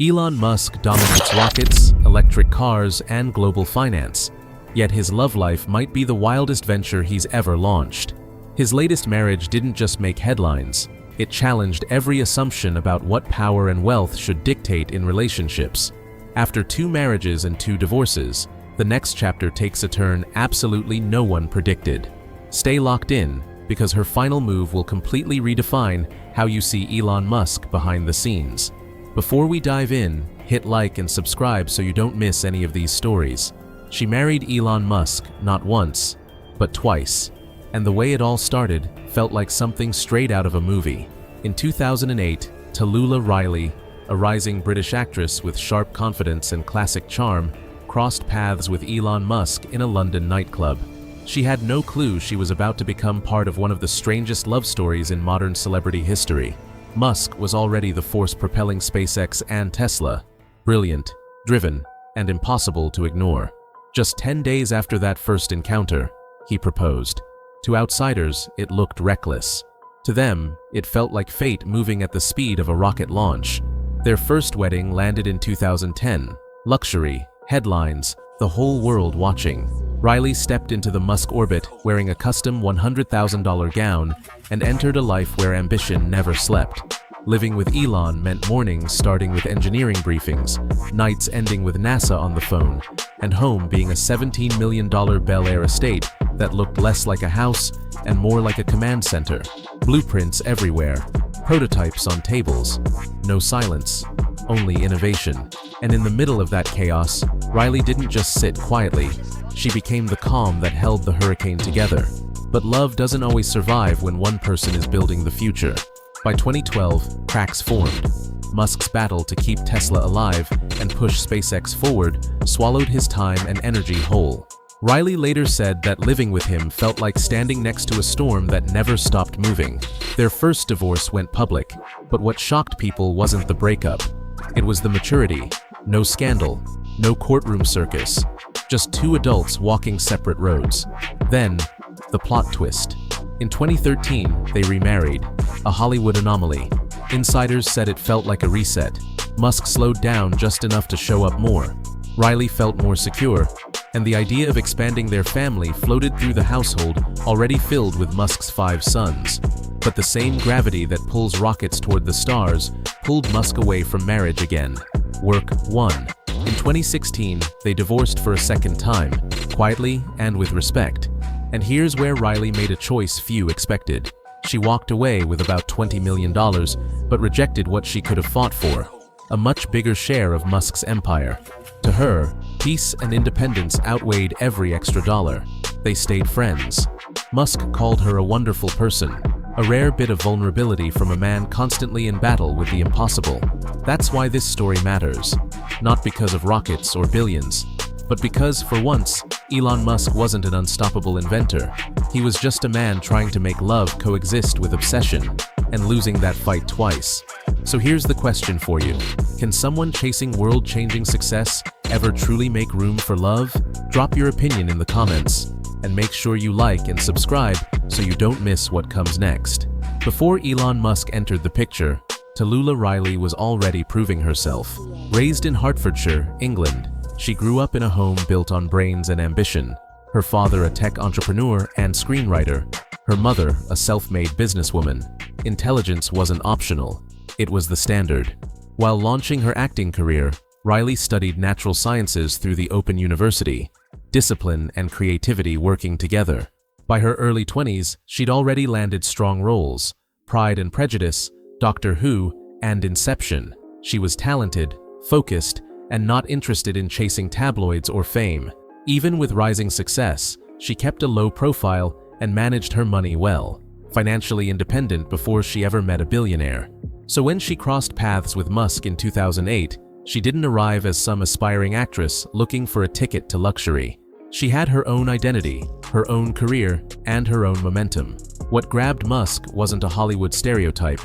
Elon Musk dominates rockets, electric cars, and global finance. Yet his love life might be the wildest venture he's ever launched. His latest marriage didn't just make headlines, it challenged every assumption about what power and wealth should dictate in relationships. After 2 marriages and 2 divorces, the next chapter takes a turn absolutely no one predicted. Stay locked in, because her final move will completely redefine how you see Elon Musk behind the scenes. Before we dive in, hit like and subscribe so you don't miss any of these stories. She married Elon Musk not once, but twice. And the way it all started felt like something straight out of a movie. In 2008, Talulah Riley, a rising British actress with sharp confidence and classic charm, crossed paths with Elon Musk in a London nightclub. She had no clue she was about to become part of one of the strangest love stories in modern celebrity history. Musk was already the force propelling SpaceX and Tesla, brilliant, driven, and impossible to ignore. Just 10 days after that first encounter, he proposed. To outsiders, it looked reckless. To them, it felt like fate moving at the speed of a rocket launch. Their first wedding landed in 2010. Luxury, headlines, the whole world watching. Riley stepped into the Musk orbit wearing a custom $100,000 gown and entered a life where ambition never slept. Living with Elon meant mornings starting with engineering briefings, nights ending with NASA on the phone, and home being a $17 million Bel Air estate that looked less like a house and more like a command center. Blueprints everywhere, prototypes on tables, no silence, only innovation. And in the middle of that chaos, Riley didn't just sit quietly. She became the calm that held the hurricane together. But love doesn't always survive when one person is building the future. By 2012, cracks formed. Musk's battle to keep Tesla alive and push SpaceX forward swallowed his time and energy whole. Riley later said that living with him felt like standing next to a storm that never stopped moving. Their first divorce went public, but what shocked people wasn't the breakup. It was the maturity. No scandal, no courtroom circus, just 2 adults walking separate roads. Then, the plot twist. In 2013, they remarried, a Hollywood anomaly. Insiders said it felt like a reset. Musk slowed down just enough to show up more. Riley felt more secure, and the idea of expanding their family floated through the household already filled with Musk's 5 sons. But the same gravity that pulls rockets toward the stars pulled Musk away from marriage again. Work won. In 2016, they divorced for a second time, quietly and with respect. And here's where Riley made a choice few expected. She walked away with about $20 million, but rejected what she could have fought for, a much bigger share of Musk's empire. To her, peace and independence outweighed every extra dollar. They stayed friends. Musk called her a wonderful person, a rare bit of vulnerability from a man constantly in battle with the impossible. That's why this story matters. Not because of rockets or billions, but because, for once, Elon Musk wasn't an unstoppable inventor. He was just a man trying to make love coexist with obsession, and losing that fight twice. So here's the question for you. Can someone chasing world-changing success ever truly make room for love? Drop your opinion in the comments, and make sure you like and subscribe so you don't miss what comes next. Before Elon Musk entered the picture, Talulah Riley was already proving herself. Raised in Hertfordshire, England, she grew up in a home built on brains and ambition. Her father a tech entrepreneur and screenwriter, her mother a self-made businesswoman. Intelligence wasn't optional, it was the standard. While launching her acting career, Riley studied natural sciences through the Open University, discipline and creativity working together. By her early 20s, she'd already landed strong roles: Pride and Prejudice, Doctor Who, and Inception. She was talented, focused, and not interested in chasing tabloids or fame. Even with rising success, she kept a low profile and managed her money well, financially independent before she ever met a billionaire. So when she crossed paths with Musk in 2008, she didn't arrive as some aspiring actress looking for a ticket to luxury. She had her own identity, her own career, and her own momentum. What grabbed Musk wasn't a Hollywood stereotype.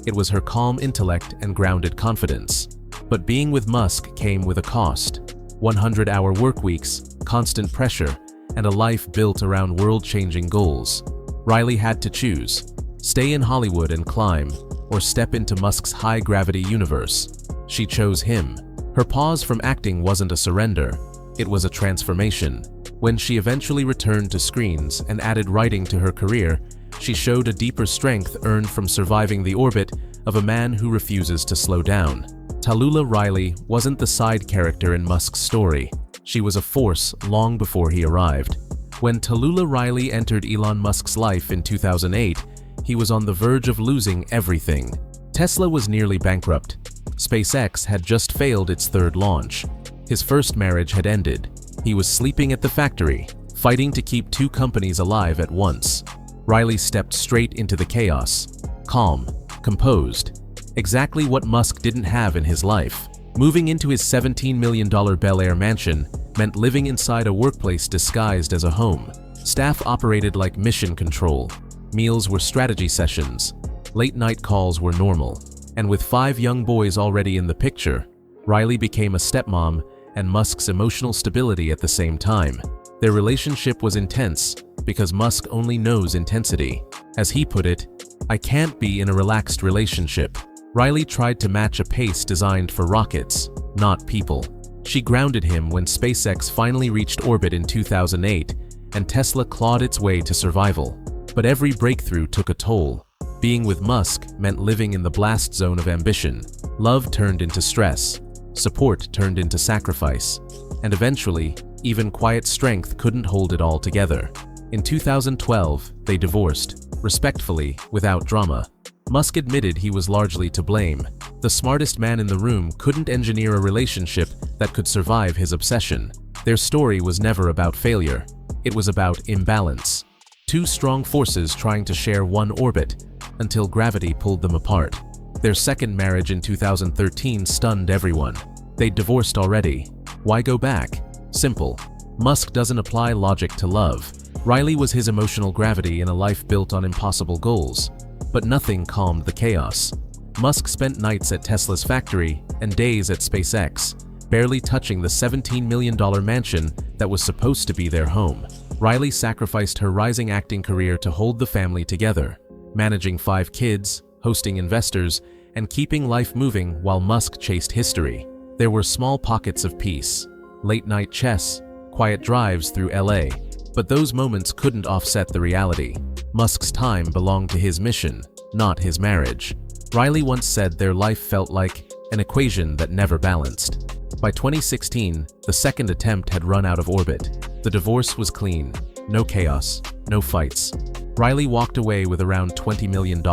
It was her calm intellect and grounded confidence. But being with Musk came with a cost. 100-hour work weeks, constant pressure, and a life built around world-changing goals. Riley had to choose: stay in Hollywood and climb, or step into Musk's high-gravity universe. She chose him. Her pause from acting wasn't a surrender, it was a transformation. When she eventually returned to screens and added writing to her career, she showed a deeper strength earned from surviving the orbit of a man who refuses to slow down. Talulah Riley wasn't the side character in Musk's story. She was a force long before he arrived. When Talulah Riley entered Elon Musk's life in 2008, he was on the verge of losing everything. Tesla was nearly bankrupt. SpaceX had just failed its third launch. His first marriage had ended. He was sleeping at the factory, fighting to keep two companies alive at once. Riley stepped straight into the chaos, calm, composed, exactly what Musk didn't have in his life. Moving into his $17 million Bel Air mansion meant living inside a workplace disguised as a home. Staff operated like mission control. Meals were strategy sessions. Late-night calls were normal. And with 5 young boys already in the picture, Riley became a stepmom and Musk's emotional stability at the same time. Their relationship was intense because Musk only knows intensity. As he put it, "I can't be in a relaxed relationship." Riley tried to match a pace designed for rockets, not people. She grounded him when SpaceX finally reached orbit in 2008 and Tesla clawed its way to survival. But every breakthrough took a toll. Being with Musk meant living in the blast zone of ambition. Love turned into stress. Support turned into sacrifice. And eventually, even quiet strength couldn't hold it all together. In 2012, they divorced, respectfully, without drama. Musk admitted he was largely to blame. The smartest man in the room couldn't engineer a relationship that could survive his obsession. Their story was never about failure. It was about imbalance. Two strong forces trying to share one orbit until gravity pulled them apart. Their second marriage in 2013 stunned everyone. They'd divorced already. Why go back? Simple. Musk doesn't apply logic to love. Riley was his emotional gravity in a life built on impossible goals. But nothing calmed the chaos. Musk spent nights at Tesla's factory and days at SpaceX, barely touching the $17 million mansion that was supposed to be their home. Riley sacrificed her rising acting career to hold the family together, managing 5 kids, hosting investors, and keeping life moving while Musk chased history. There were small pockets of peace, late-night chess, quiet drives through LA, but those moments couldn't offset the reality. Musk's time belonged to his mission, not his marriage. Riley once said their life felt like an equation that never balanced. By 2016, the second attempt had run out of orbit. The divorce was clean, no chaos, no fights. Riley walked away with around $20 million,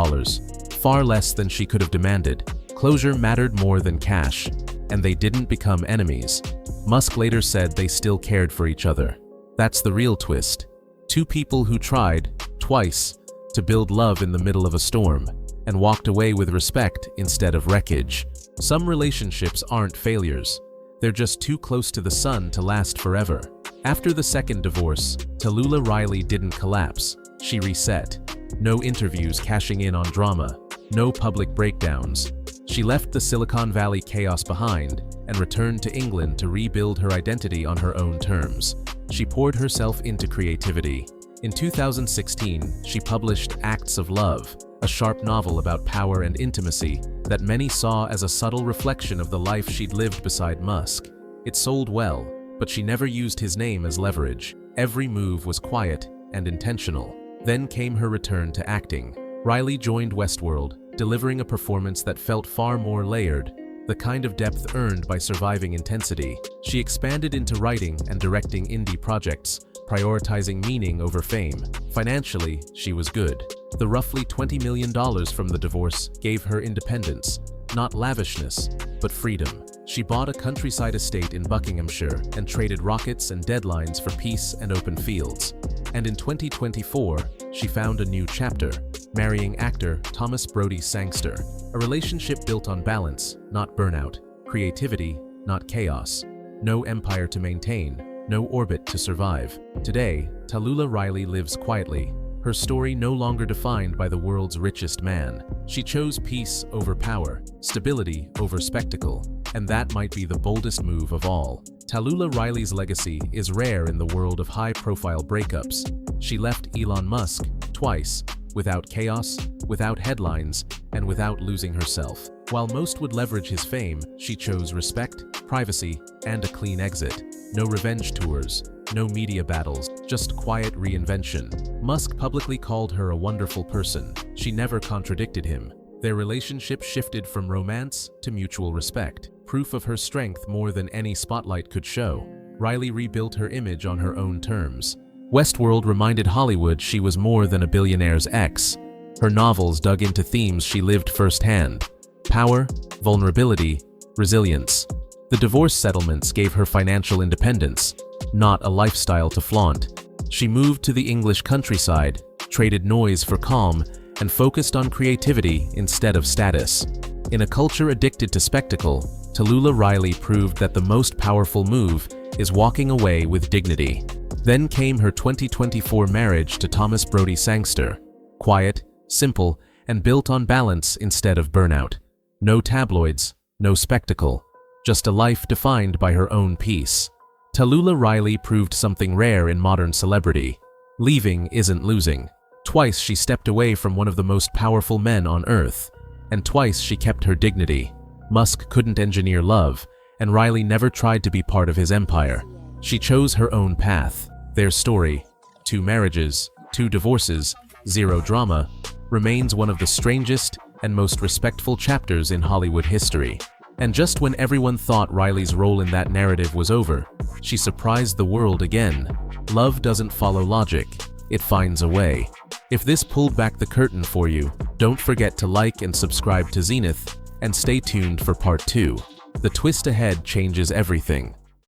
far less than she could have demanded. Closure mattered more than cash, and they didn't become enemies. Musk later said they still cared for each other. That's the real twist. Two people who tried, twice, to build love in the middle of a storm, and walked away with respect instead of wreckage. Some relationships aren't failures. They're just too close to the sun to last forever. After the second divorce, Talulah Riley didn't collapse. She reset. No interviews cashing in on drama. No public breakdowns. She left the Silicon Valley chaos behind and returned to England to rebuild her identity on her own terms. She poured herself into creativity. In 2016, she published Acts of Love, a sharp novel about power and intimacy that many saw as a subtle reflection of the life she'd lived beside Musk. It sold well, but she never used his name as leverage. Every move was quiet and intentional. Then came her return to acting. Riley joined Westworld, delivering a performance that felt far more layered, the kind of depth earned by surviving intensity. She expanded into writing and directing indie projects, prioritizing meaning over fame. Financially, she was good. The roughly $20 million from the divorce gave her independence, not lavishness, but freedom. She bought a countryside estate in Buckinghamshire and traded rockets and deadlines for peace and open fields. And in 2024, she found a new chapter, marrying actor Thomas Brodie Sangster. A relationship built on balance, not burnout, creativity, not chaos, no empire to maintain, no orbit to survive. Today, Talulah Riley lives quietly, her story no longer defined by the world's richest man. She chose peace over power, stability over spectacle, and that might be the boldest move of all. Talulah Riley's legacy is rare in the world of high-profile breakups. She left Elon Musk twice, without chaos, without headlines, and without losing herself. While most would leverage his fame, she chose respect, privacy, and a clean exit. No revenge tours, no media battles, just quiet reinvention. Musk publicly called her a wonderful person. She never contradicted him. Their relationship shifted from romance to mutual respect, proof of her strength more than any spotlight could show. Riley rebuilt her image on her own terms. Westworld reminded Hollywood she was more than a billionaire's ex. Her novels dug into themes she lived firsthand: power, vulnerability, resilience. The divorce settlements gave her financial independence, not a lifestyle to flaunt. She moved to the English countryside, traded noise for calm, and focused on creativity instead of status. In a culture addicted to spectacle, Talulah Riley proved that the most powerful move is walking away with dignity. Then came her 2024 marriage to Thomas Brody Sangster. Quiet, simple, and built on balance instead of burnout. No tabloids, no spectacle, just a life defined by her own peace. Talulah Riley proved something rare in modern celebrity. Leaving isn't losing. Twice she stepped away from one of the most powerful men on earth, and twice she kept her dignity. Musk couldn't engineer love, and Riley never tried to be part of his empire. She chose her own path. Their story, 2 marriages, 2 divorces, 0 drama, remains one of the strangest and most respectful chapters in Hollywood history. And just when everyone thought Riley's role in that narrative was over, she surprised the world again. Love doesn't follow logic, it finds a way. If this pulled back the curtain for you, don't forget to like and subscribe to Zenith, and stay tuned for part 2. The twist ahead changes everything.